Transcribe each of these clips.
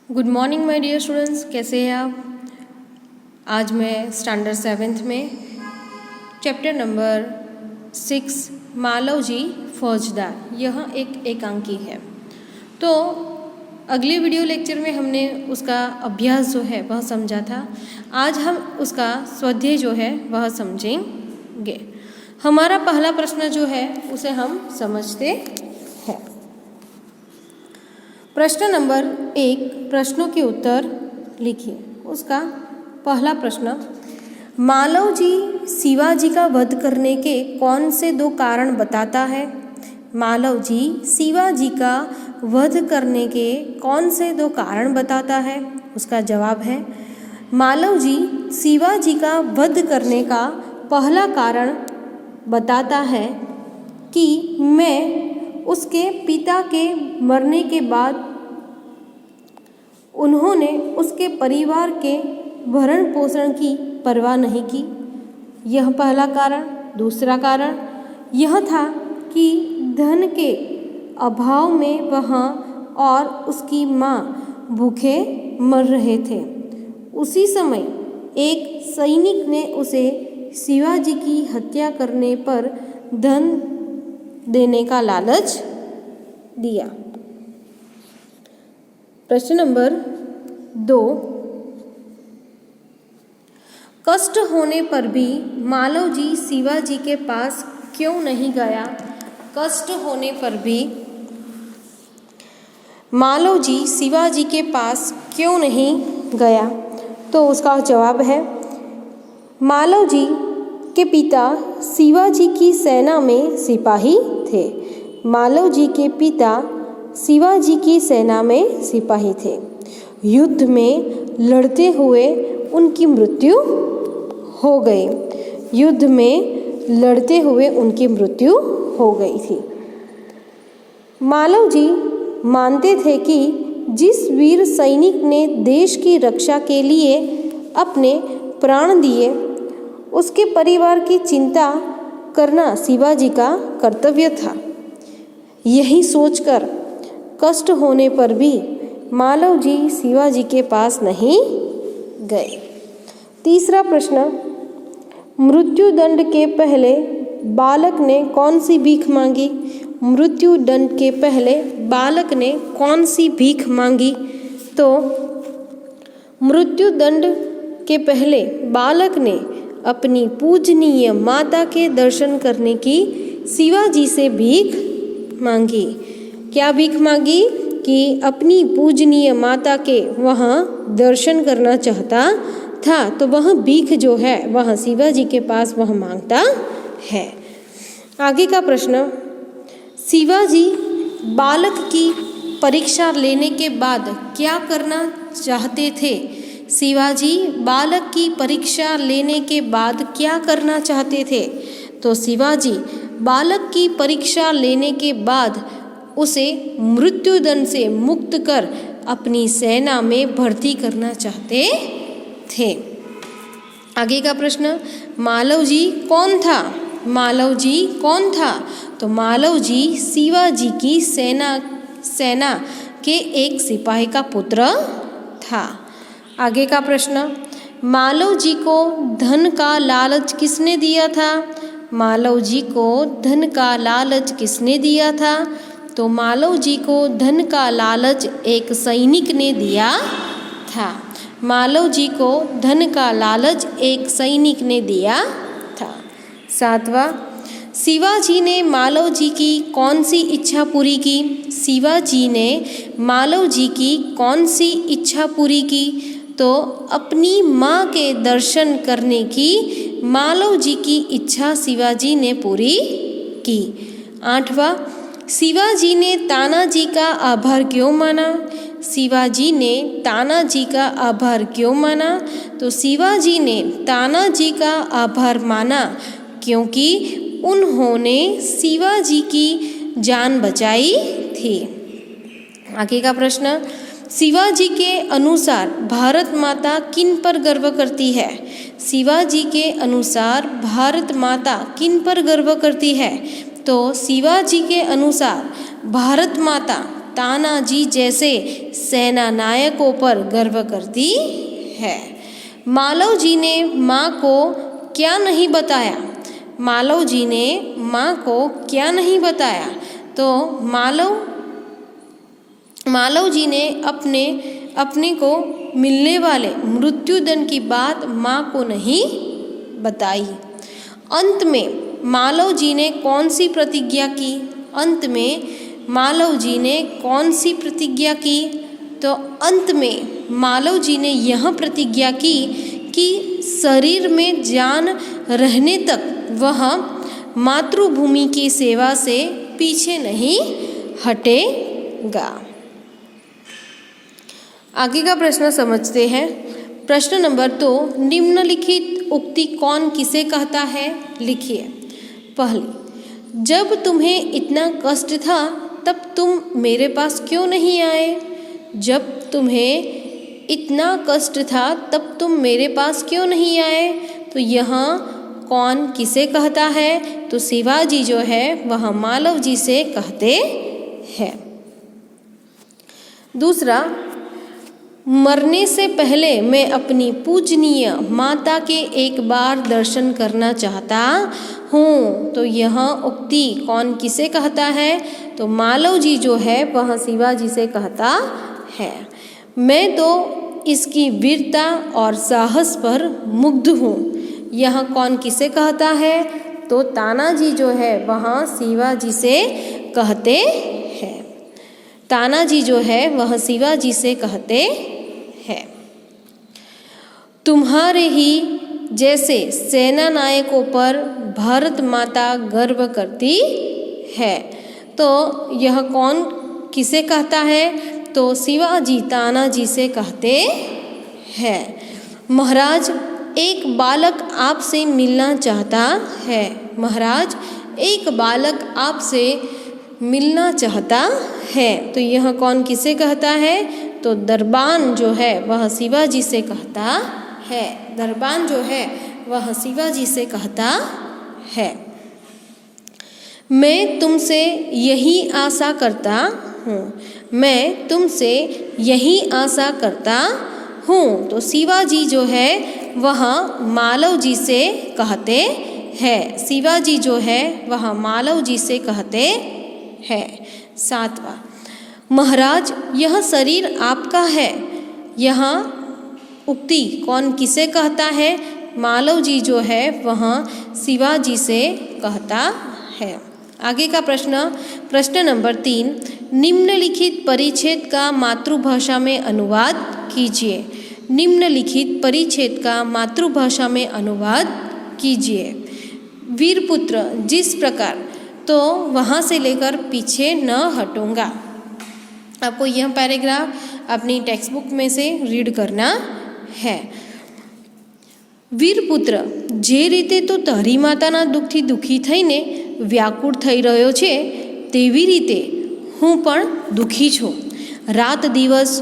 Good morning my dear students, कैसे हैं आप। आज मैं स्टैंडर्ड 7th में चैप्टर नंबर 6 मालव जी फौजदार, यह एक एकांकी है। तो अगले वीडियो लेक्चर में हमने उसका अभ्यास जो है वह समझा था। आज हम उसका स्वाध्याय जो है वह समझेंगे। हमारा पहला प्रश्न जो है उसे हम समझते हैं। प्रश्न नंबर 1, प्रश्नों के उत्तर लिखिए। उसका पहला प्रश्न, मालव जी शिवाजी का वध करने के कौन से 2 कारण बताता है। मालव जी शिवाजी का वध करने के कौन से 2 कारण बताता है। उसका जवाब है, मालव जी शिवाजी का वध करने का पहला कारण बताता है कि मैं उसके पिता के मरने के बाद उन्होंने उसके परिवार के भरण पोषण की परवाह नहीं की। यह पहला कारण। दूसरा कारण यह था कि धन के अभाव में वह और उसकी माँ भूखे मर रहे थे। उसी समय एक सैनिक ने उसे शिवाजी की हत्या करने पर धन देने का लालच दिया। प्रश्न नंबर 2, कष्ट होने पर भी मालव जी शिवाजी के पास क्यों नहीं गया। कष्ट होने पर भी मालव जी शिवाजी के पास क्यों नहीं गया। तो उसका जवाब है, मालव जी के पिता शिवाजी की सेना में सिपाही थे। मालव जी के पिता शिवाजी की सेना में सिपाही थे। युद्ध में लड़ते हुए उनकी मृत्यु हो गई। युद्ध में लड़ते हुए उनकी मृत्यु हो गई थी। मालव जी मानते थे कि जिस वीर सैनिक ने देश की रक्षा के लिए अपने प्राण दिए, उसके परिवार की चिंता करना शिवाजी का कर्तव्य था। यही सोचकर कष्ट होने पर भी मालव जी शिवाजी के पास नहीं गए। तीसरा प्रश्न, मृत्यु दंड के पहले बालक ने कौन सी भीख मांगी। मृत्यु दंड के पहले बालक ने कौन सी भीख मांगी। तो मृत्यु दंड के पहले बालक ने अपनी पूजनीय माता के दर्शन करने की शिवाजी से भीख मांगी। क्या भीख मांगी कि अपनी पूजनीय माता के वहाँ दर्शन करना चाहता था। तो वह भीख जो है वह शिवाजी के पास वह मांगता है। आगे का प्रश्न, शिवाजी बालक की परीक्षा लेने के बाद क्या करना चाहते थे। शिवाजी बालक की परीक्षा लेने के बाद क्या करना चाहते थे। तो शिवाजी बालक की परीक्षा लेने के बाद उसे मृत्युदंड से मुक्त कर अपनी सेना में भर्ती करना चाहते थे। आगे का प्रश्न, मालव जी कौन था। मालव जी कौन था। तो मालव जी शिवाजी की सेना के एक सिपाही का पुत्र था। आगे का प्रश्न, मालव जी को धन का लालच किसने दिया था। मालव जी को धन का लालच किसने दिया था। तो मालव जी को धन का लालच एक सैनिक ने दिया था। मालव जी को धन का लालच एक सैनिक ने दिया था। 7वां, शिवाजी ने मालव जी की कौन सी इच्छा पूरी की। शिवाजी ने मालव जी की कौन सी इच्छा पूरी की। तो अपनी माँ के दर्शन करने की मालव जी की इच्छा शिवाजी ने पूरी की। 8वां, शिवाजी ने तानाजी का आभार क्यों माना। शिवाजी ने तानाजी का आभार क्यों माना। तो शिवाजी ने तानाजी का आभार माना क्योंकि उन्होंने शिवाजी की जान बचाई थी। आगे का प्रश्न, शिवाजी के अनुसार भारत माता किन पर गर्व करती है। शिवाजी के अनुसार भारत माता किन पर गर्व करती है। तो शिवाजी के अनुसार भारत माता तानाजी जैसे सेना नायकों पर गर्व करती है। मालव जी ने माँ को क्या नहीं बताया? मालव जी ने माँ को क्या नहीं बताया? तो मालव जी ने अपने को मिलने वाले मृत्युदंड की बात माँ को नहीं बताई। अंत में मालव जी ने कौन सी प्रतिज्ञा की? अंत में मालव जी ने कौन सी प्रतिज्ञा की? तो अंत में मालव जी ने यह प्रतिज्ञा की कि शरीर में जान रहने तक वह मातृभूमि की सेवा से पीछे नहीं हटेगा। आगे का प्रश्न समझते हैं। प्रश्न नंबर 2, निम्नलिखित उक्ति कौन किसे कहता है? लिखिए। पहली, जब तुम्हें इतना कष्ट था तब तुम मेरे पास क्यों नहीं आए? जब तुम्हें इतना कष्ट था तब तुम मेरे पास क्यों नहीं आए? तो यहाँ कौन किसे कहता है? तो शिवाजी जो है वह मालव जी से कहते हैं। दूसरा, मरने से पहले मैं अपनी पूजनीय माता के एक बार दर्शन करना चाहता हूँ। तो यह उक्ति कौन किसे कहता है? तो मालव जी जो है वह शिवाजी से कहता है। मैं तो इसकी वीरता और साहस पर मुग्ध हूँ। यह कौन किसे कहता है? तो तानाजी जो है वह शिवाजी से कहते हैं। तानाजी जो है वह शिवाजी से कहते हैं। तुम्हारे ही जैसे सेना नायकों पर भारत माता गर्व करती है। तो यह कौन किसे कहता है? तो शिवाजी तानाजी से कहते हैं। महाराज, एक बालक आपसे मिलना चाहता है। महाराज, एक बालक आपसे मिलना चाहता है। तो यह कौन किसे कहता है? तो दरबान जो है वह शिवाजी से कहता है। दरबान जो है वह शिवाजी से कहता है। मैं तुमसे यही आशा करता हूँ। मैं तुमसे यही आशा करता हूँ। तो शिवाजी जो है वह मालव जी से कहते हैं। शिवाजी जो है वह मालव जी से कहते हैं। 7वां, महाराज, यह शरीर आपका है। यह उक्ति कौन किसे कहता है? मालव जी जो है वह शिवाजी से कहता है। आगे का प्रश्न नंबर 3, निम्नलिखित परिच्छेद का मातृभाषा में अनुवाद कीजिए। निम्नलिखित परिच्छेद का मातृभाषा में अनुवाद कीजिए। वीरपुत्र, जिस प्रकार, तो वहाँ से लेकर पीछे न हटूंगा। आपको यह पैराग्राफ अपनी टेक्स्ट बुक में से रीड करना है। વીરપુત્ર, જે રીતે તો તારી માતાના દુઃખથી દુઃખી થઈને વ્યાકુળ થઈ રહ્યો છે તેવી રીતે હું પણ દુઃખી છું. રાત દિવસ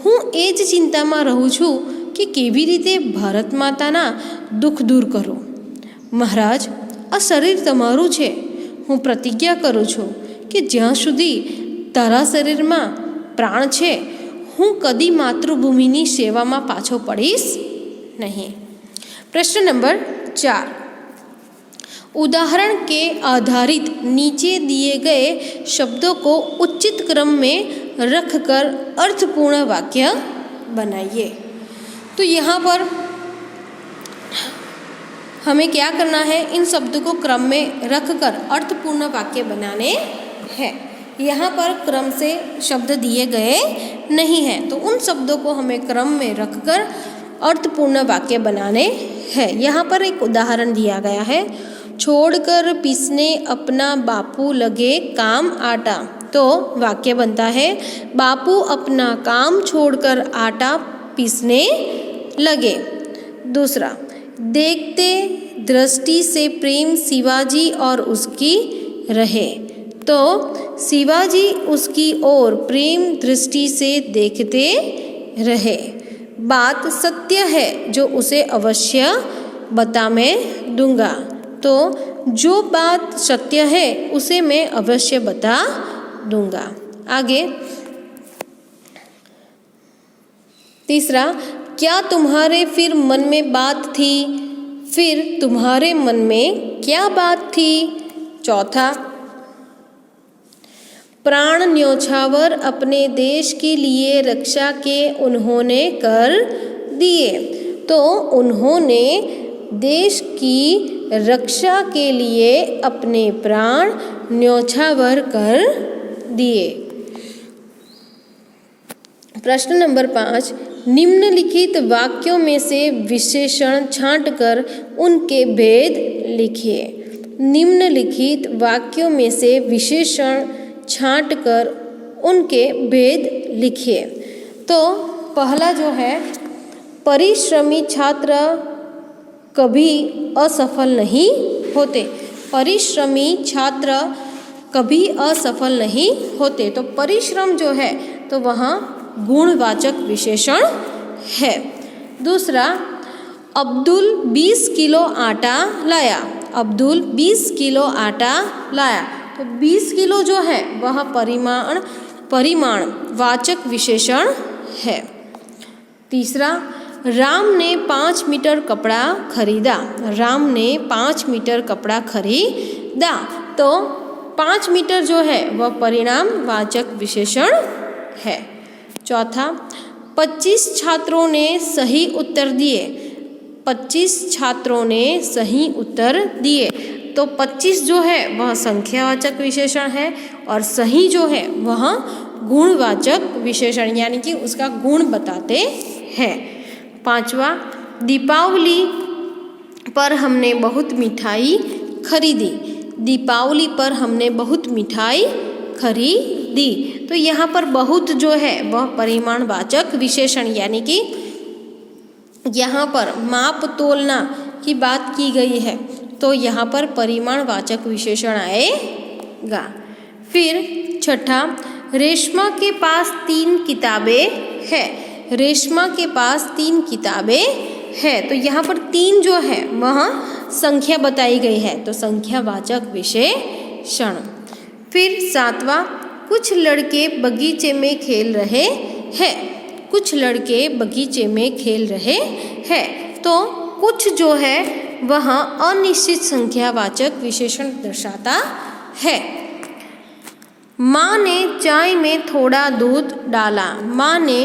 હું એ જ ચિંતામાં રહું છું કે કેવી રીતે ભારત માતાના દુઃખ દૂર કરું. મહારાજ, આ શરીર તમારું છે. હું પ્રતિજ્ઞા કરું છું કે જ્યાં સુધી તારા શરીરમાં પ્રાણ છે હું કદી માતૃભૂમિની સેવામાં પાછો પડીશ नहीं. प्रश्न नंबर 4, उदाहरण के आधारित नीचे दिए गए शब्दों को उचित क्रम में रखकर अर्थपूर्ण वाक्य बनाइए. तो यहाँ पर हमें क्या करना है? इन शब्दों को क्रम में रखकर अर्थपूर्ण वाक्य बनाने हैं. यहाँ पर क्रम से शब्द दिए गए नहीं हैं, तो उन शब्दों को हमें क्रम में रखकर अर्थपूर्ण वाक्य बनाने हैं. यहाँ पर एक उदाहरण दिया गया है, छोड़कर पीसने अपना बापू लगे काम आटा. तो वाक्य बनता है, बापू अपना काम छोड़कर आटा पीसने लगे. दूसरा, देखते दृष्टि से प्रेम शिवाजी और उसकी रहे. तो शिवाजी उसकी ओर प्रेम दृष्टि से देखते रहे. बात सत्य है जो उसे अवश्य बता मैं दूंगा. तो जो बात सत्य है उसे मैं अवश्य बता दूंगा. आगे तीसरा, क्या तुम्हारे फिर मन में बात थी? फिर तुम्हारे मन में क्या बात थी? चौथा, प्राण न्योछावर अपने देश के लिए रक्षा के उन्होंने कर दिए। तो उन्होंने देश की रक्षा के लिए अपने प्राण न्योछावर कर दिए। प्रश्न नंबर 5, निम्नलिखित वाक्यों में से विशेषण छांटकर उनके भेद लिखिए। निम्नलिखित वाक्यों में से विशेषण छांटकर उनके भेद लिखिए। तो पहला जो है, परिश्रमी छात्र कभी असफल नहीं होते। परिश्रमी छात्र कभी असफल नहीं होते। तो परिश्रम जो है तो वहाँ गुणवाचक विशेषण है। दूसरा, अब्दुल 20 किलो आटा लाया। अब्दुल 20 किलो आटा लाया। तो 20 किलो जो है वह परिमाण वाचक विशेषण है। तीसरा, राम ने 5 मीटर कपड़ा खरीदा। राम ने 5 मीटर कपड़ा खरीदा। तो 5 मीटर जो है वह परिमाण वाचक विशेषण है। चौथा, 25 छात्रों ने सही उत्तर दिए। 25 छात्रों ने सही उत्तर दिए। तो 25 जो है वह संख्यावाचक विशेषण है और सही जो है वह गुणवाचक विशेषण यानी कि उसका गुण बताते हैं। पांचवा, दीपावली पर हमने बहुत मिठाई खरीदी। दीपावली पर हमने बहुत मिठाई खरीदी। तो यहाँ पर बहुत जो है वह परिमाणवाचक विशेषण यानी कि यहाँ पर माप तोलना की बात की गई है तो यहाँ पर परिमाणवाचक विशेषण आएगा। फिर छठा, रेशमा के पास 3 किताबें हैं। रेशमा के पास 3 किताबें हैं। तो यहाँ पर 3 जो है वह संख्या बताई गई है तो संख्यावाचक विशेषण। फिर सातवां, कुछ लड़के बगीचे में खेल रहे हैं। कुछ लड़के बगीचे में खेल रहे हैं। तो कुछ जो है वह अनिश्चित संख्यावाचक विशेषण दर्शाता है। माँ ने चाय में थोड़ा दूध डाला। माँ ने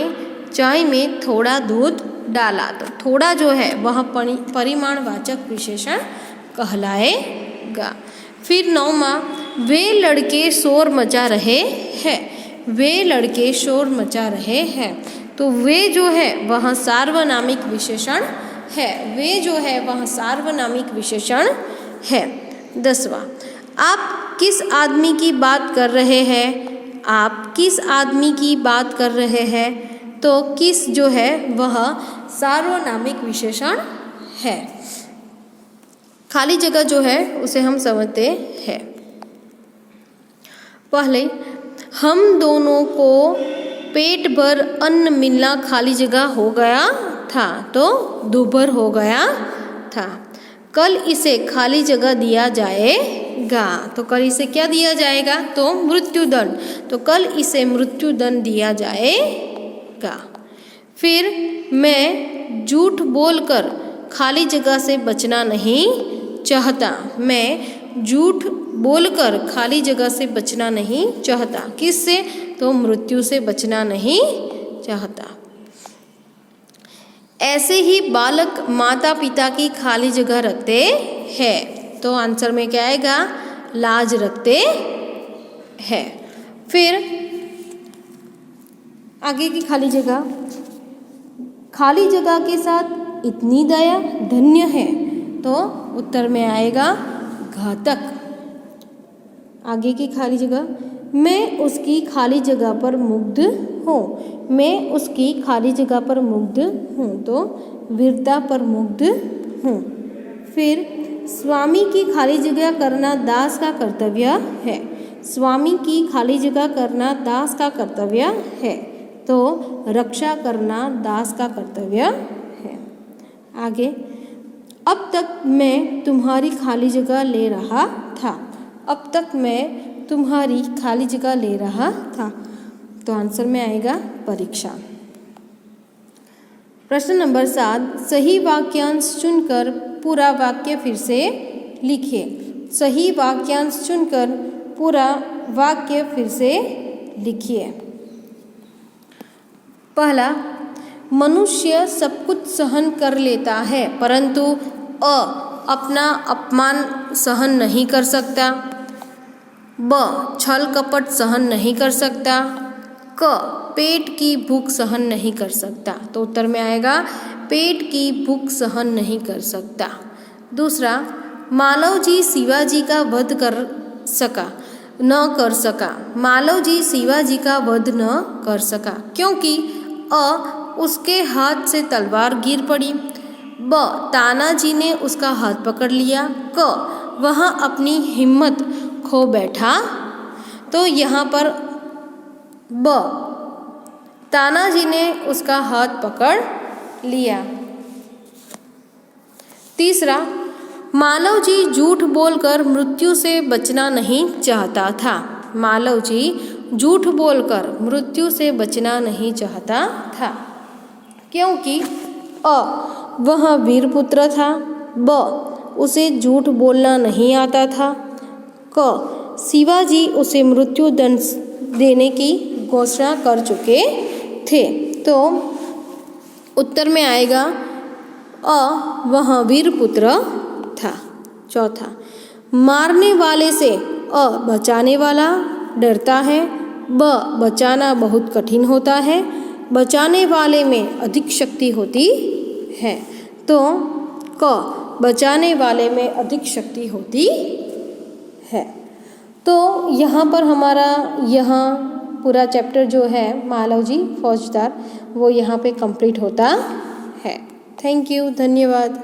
चाय में थोड़ा दूध डाला। तो थोड़ा जो है वह परिमाणवाचक विशेषण कहलाएगा। फिर 9वां, वे लड़के शोर मचा रहे हैं। वे लड़के शोर मचा रहे हैं। तो वे जो है वह सार्वनामिक विशेषण है। वे जो है वह सार्वनामिक विशेषण है। 10वां, आप किस आदमी की बात कर रहे हैं? आप किस आदमी की बात कर रहे हैं? तो किस जो है वह सार्वनामिक विशेषण है। खाली जगह जो है उसे हम समझते हैं। पहले, हम दोनों को पेट भर अन्न मिलना खाली जगह हो गया था। तो दोपहर हो गया था। कल इसे खाली जगह दिया जाएगा। तो कल इसे क्या दिया जाएगा? तो मृत्युदंड। तो कल इसे मृत्युदंड दिया जाएगा। फिर मैं झूठ बोलकर खाली जगह से बचना नहीं चाहता। मैं झूठ बोलकर खाली जगह से बचना नहीं चाहता। किससे? तो मृत्यु से बचना नहीं चाहता। ऐसे ही बालक माता पिता की खाली जगह रखते हैं। तो आंसर में क्या आएगा? लाज रखते हैं। फिर आगे की खाली जगह, खाली जगह के साथ इतनी दया धन्य है। तो उत्तर में आएगा घातक। आगे की खाली जगह, मैं उसकी खाली जगह पर मुग्ध हूँ। मैं उसकी खाली जगह पर मुग्ध हूँ। तो वीरता पर मुग्ध हूँ। फिर स्वामी की खाली जगह करना दास का कर्तव्य है। स्वामी की खाली जगह करना दास का कर्तव्य है। तो रक्षा करना दास का कर्तव्य है। आगे, अब तक मैं तुम्हारी खाली जगह ले रहा था। अब तक मैं तुम्हारी खाली जगह ले रहा था। तो आंसर में आएगा परीक्षा। प्रश्न नंबर 7, सही वाक्यांश चुनकर पूरा वाक्य फिर से लिखिए। सही वाक्यांश चुनकर पूरा वाक्य फिर से लिखिए। पहला, मनुष्य सब कुछ सहन कर लेता है परंतु अपना अपमान सहन नहीं कर सकता। ब, छल कपट सहन नहीं कर सकता। क, पेट की भूख सहन नहीं कर सकता। तो उत्तर में आएगा पेट की भूख सहन नहीं कर सकता। दूसरा, मालव जी शिवाजी का वध न कर सका। मालव जी शिवाजी का वध न कर सका क्योंकि उसके हाथ से तलवार गिर पड़ी। ब, तानाजी ने उसका हाथ पकड़ लिया। क, वह अपनी हिम्मत खो बैठा। तो यहाँ पर ब, तानाजी ने उसका हाथ पकड़ लिया। तीसरा, मालव जी झूठ बोलकर मृत्यु से बचना नहीं चाहता था। मालव जी झूठ बोलकर मृत्यु से बचना नहीं चाहता था क्योंकि वह वीरपुत्र था। ब, उसे झूठ बोलना नहीं आता था। क, शिवाजी उसे मृत्यु दंड देने की घोषणा कर चुके थे। तो उत्तर में आएगा वह वीरपुत्र था। चौथा, मारने वाले से बचाने वाला डरता है। ब, बचाना बहुत कठिन होता है। बचाने वाले में अधिक शक्ति होती है। तो क, बचाने वाले में अधिक शक्ति होती है। तो यहाँ पर हमारा पूरा चैप्टर जो है मालव जी फौजदार वो यहाँ पे कंप्लीट होता है। थैंक यू, धन्यवाद।